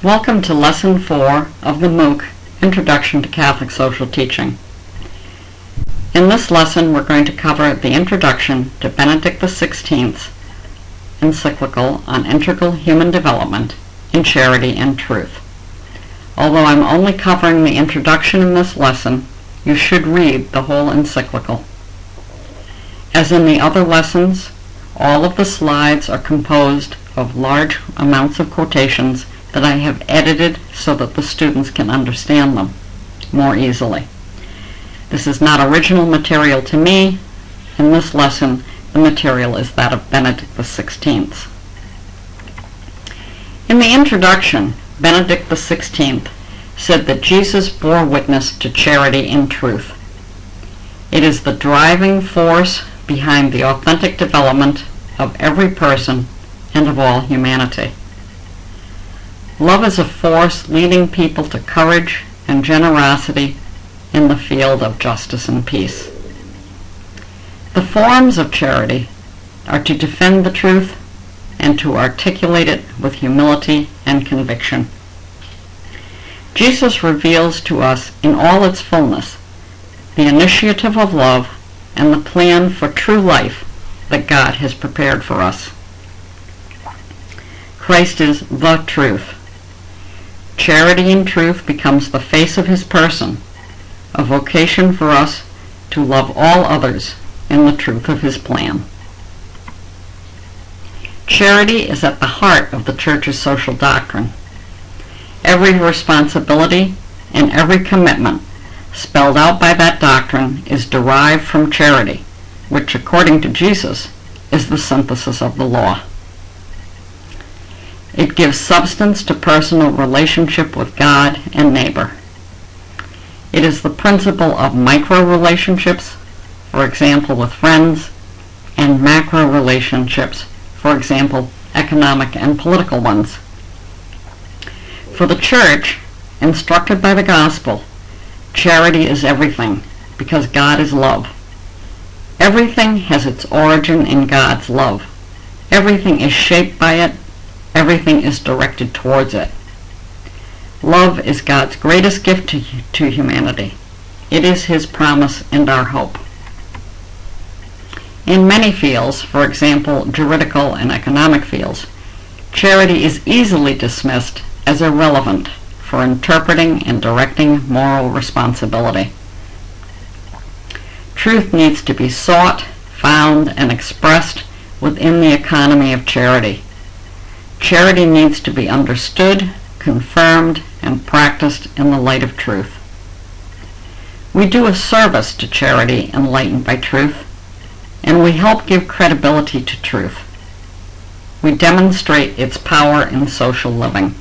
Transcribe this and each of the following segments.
Welcome to Lesson 4 of the MOOC, Introduction to Catholic Social Teaching. In this lesson, we're going to cover the introduction to Benedict XVI's encyclical on integral human development in charity and truth. Although I'm only covering the introduction in this lesson, you should read the whole encyclical. As in the other lessons, all of the slides are composed of large amounts of quotations that I have edited so that the students can understand them more easily. This is not original material to me. In this lesson, the material is that of Benedict XVI. In the introduction, Benedict XVI said that Jesus bore witness to charity in truth. It is the driving force behind the authentic development of every person and of all humanity. Love is a force leading people to courage and generosity in the field of justice and peace. The forms of charity are to defend the truth and to articulate it with humility and conviction. Jesus reveals to us in all its fullness the initiative of love and the plan for true life that God has prepared for us. Christ is the truth. Charity in truth becomes the face of his person, a vocation for us to love all others in the truth of his plan. Charity is at the heart of the Church's social doctrine. Every responsibility and every commitment spelled out by that doctrine is derived from charity, which, according to Jesus, is the synthesis of the law. It gives substance to personal relationship with God and neighbor. It is the principle of micro-relationships, for example with friends, and macro-relationships, for example economic and political ones. For the Church, instructed by the Gospel, charity is everything, because God is love. Everything has its origin in God's love. Everything is shaped by it. Everything is directed towards it. Love is God's greatest gift to humanity. It is his promise and our hope. In many fields, for example, juridical and economic fields, charity is easily dismissed as irrelevant for interpreting and directing moral responsibility. Truth needs to be sought, found, and expressed within the economy of charity. Charity needs to be understood, confirmed, and practiced in the light of truth. We do a service to charity enlightened by truth, and we help give credibility to truth. We demonstrate its power in social living.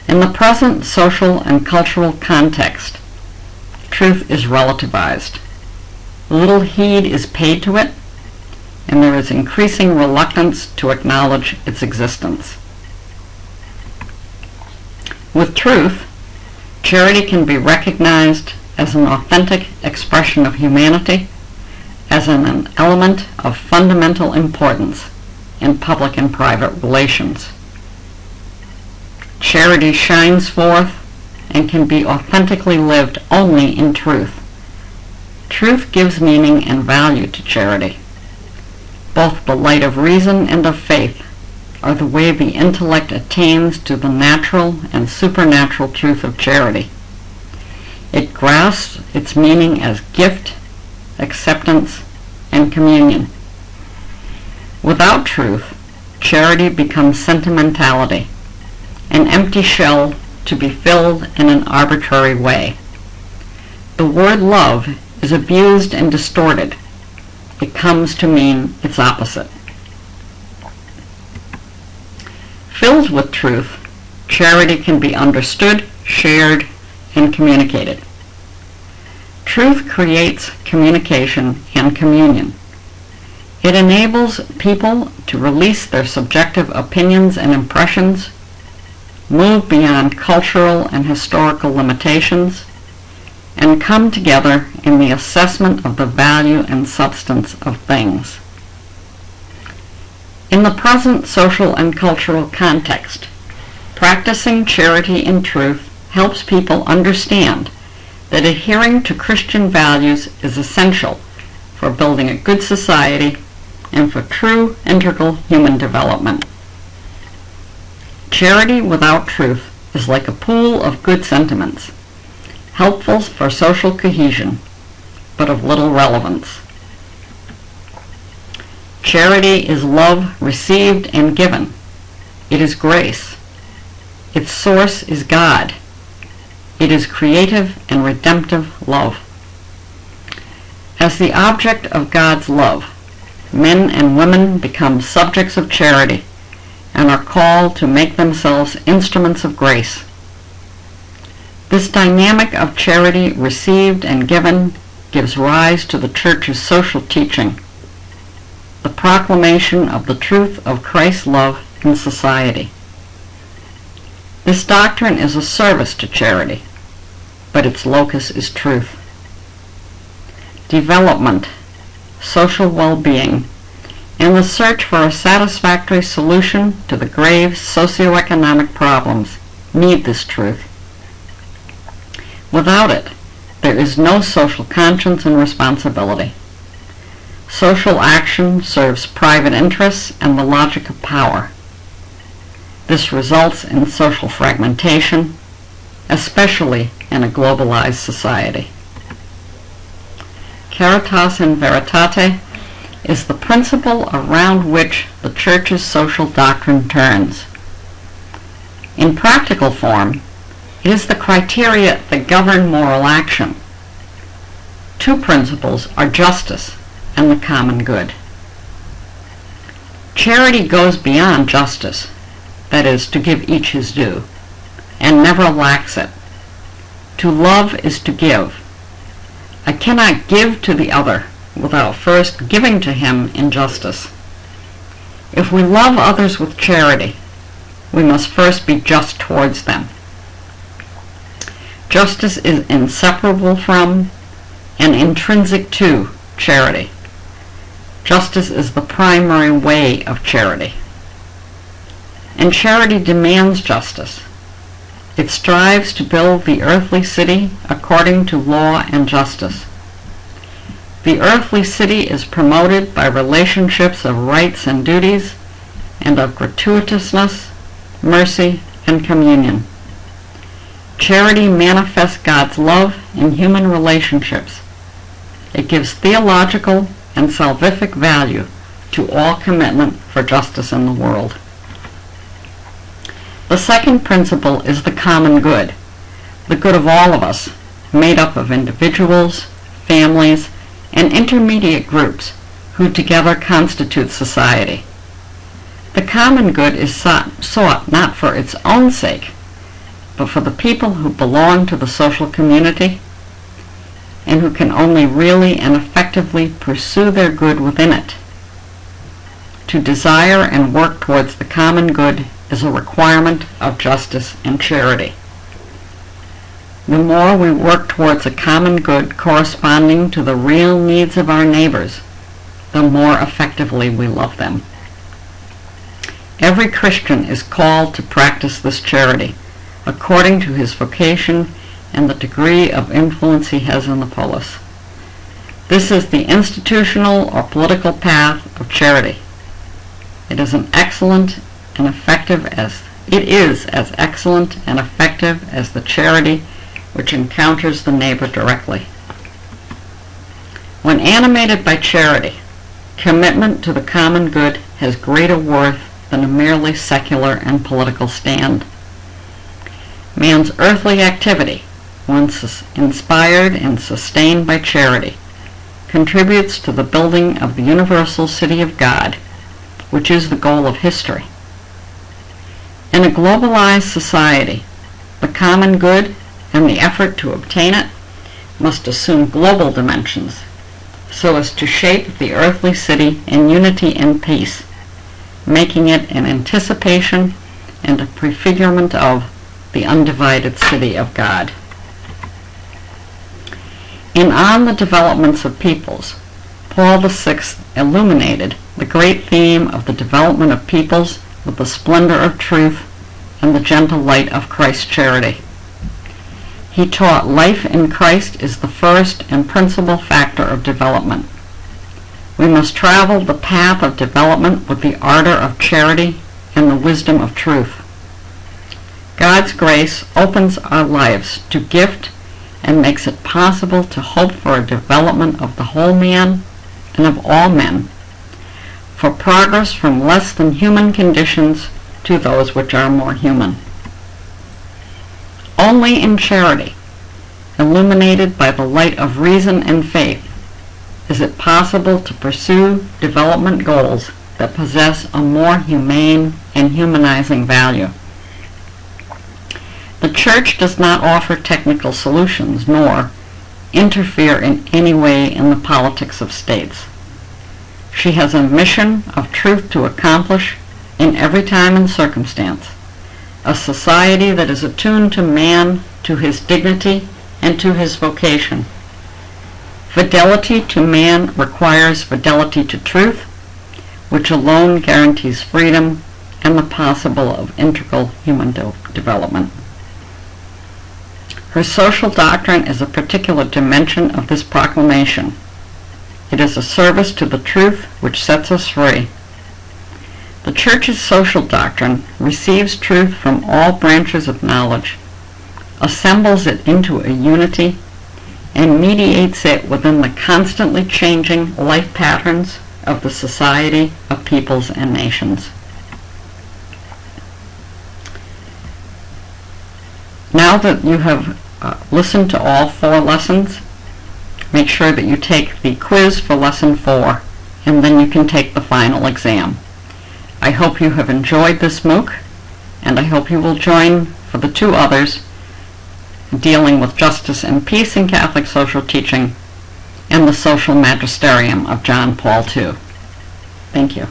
In the present social and cultural context, truth is relativized. Little heed is paid to it, and there is increasing reluctance to acknowledge its existence. With truth, charity can be recognized as an authentic expression of humanity, as an element of fundamental importance in public and private relations. Charity shines forth and can be authentically lived only in truth. Truth gives meaning and value to charity. Both the light of reason and of faith are the way the intellect attains to the natural and supernatural truth of charity. It grasps its meaning as gift, acceptance, and communion. Without truth, charity becomes sentimentality, an empty shell to be filled in an arbitrary way. The word love is abused and distorted. It comes to mean its opposite. Filled with truth, charity can be understood, shared, and communicated. Truth creates communication and communion. It enables people to release their subjective opinions and impressions, move beyond cultural and historical limitations, and come together in the assessment of the value and substance of things. In the present social and cultural context, Practicing charity in truth helps people understand that adhering to Christian values is essential for building a good society and for true integral human development. Charity without truth is like a pool of good sentiments, helpful for social cohesion, but of little relevance. Charity is love received and given. It is grace. Its source is God. It is creative and redemptive love. As the object of God's love, men and women become subjects of charity and are called to make themselves instruments of grace. This dynamic of charity received and given gives rise to the Church's social teaching, the proclamation of the truth of Christ's love in society. This doctrine is a service to charity, but its locus is truth. Development, social well-being, and the search for a satisfactory solution to the grave socioeconomic problems need this truth. Without it, there is no social conscience and responsibility. Social action serves private interests and the logic of power. This results in social fragmentation, especially in a globalized society. Caritas in Veritate is the principle around which the Church's social doctrine turns. In practical form, it is the criteria that govern moral action. Two principles are justice and the common good. Charity goes beyond justice, that is, to give each his due, and never lacks it. To love is to give. I cannot give to the other without first giving to him in justice. If we love others with charity, we must first be just towards them. Justice is inseparable from and intrinsic to charity. Justice is the primary way of charity. And charity demands justice. It strives to build the earthly city according to law and justice. The earthly city is promoted by relationships of rights and duties, and of gratuitousness, mercy, and communion. Charity manifests God's love in human relationships. It gives theological and salvific value to all commitment for justice in the world. The second principle is the common good, the good of all of us, made up of individuals, families, and intermediate groups who together constitute society. The common good is sought not for its own sake, but for the people who belong to the social community and who can only really and effectively pursue their good within it. To desire and work towards the common good is a requirement of justice and charity. The more we work towards a common good corresponding to the real needs of our neighbors, the more effectively we love them. Every Christian is called to practice this charity according to his vocation and the degree of influence he has in the polis. This is the institutional or political path of charity. It is as excellent and effective as the charity which encounters the neighbor directly. When animated by charity, commitment to the common good has greater worth than a merely secular and political stand. Man's earthly activity, when inspired and sustained by charity, contributes to the building of the universal city of God, which is the goal of history. In a globalized society, the common good and the effort to obtain it must assume global dimensions so as to shape the earthly city in unity and peace, making it an anticipation and a prefigurement of the undivided city of God. In On the Developments of Peoples, Paul VI illuminated the great theme of the development of peoples with the splendor of truth and the gentle light of Christ's charity. He taught life in Christ is the first and principal factor of development. We must travel the path of development with the ardor of charity and the wisdom of truth. God's grace opens our lives to gift and makes it possible to hope for a development of the whole man and of all men, for progress from less than human conditions to those which are more human. Only in charity, illuminated by the light of reason and faith, is it possible to pursue development goals that possess a more humane and humanizing value. The Church does not offer technical solutions nor interfere in any way in the politics of states. She has a mission of truth to accomplish in every time and circumstance, a society that is attuned to man, to his dignity, and to his vocation. Fidelity to man requires fidelity to truth, which alone guarantees freedom and the possible of integral human development. Her social doctrine is a particular dimension of this proclamation. It is a service to the truth which sets us free. The Church's social doctrine receives truth from all branches of knowledge, assembles it into a unity, and mediates it within the constantly changing life patterns of the society of peoples and nations. Now that you have listened to all 4 lessons, make sure that you take the quiz for lesson 4, and then you can take the final exam. I hope you have enjoyed this MOOC, and I hope you will join for the 2 others dealing with justice and peace in Catholic social teaching and the social magisterium of John Paul II. Thank you.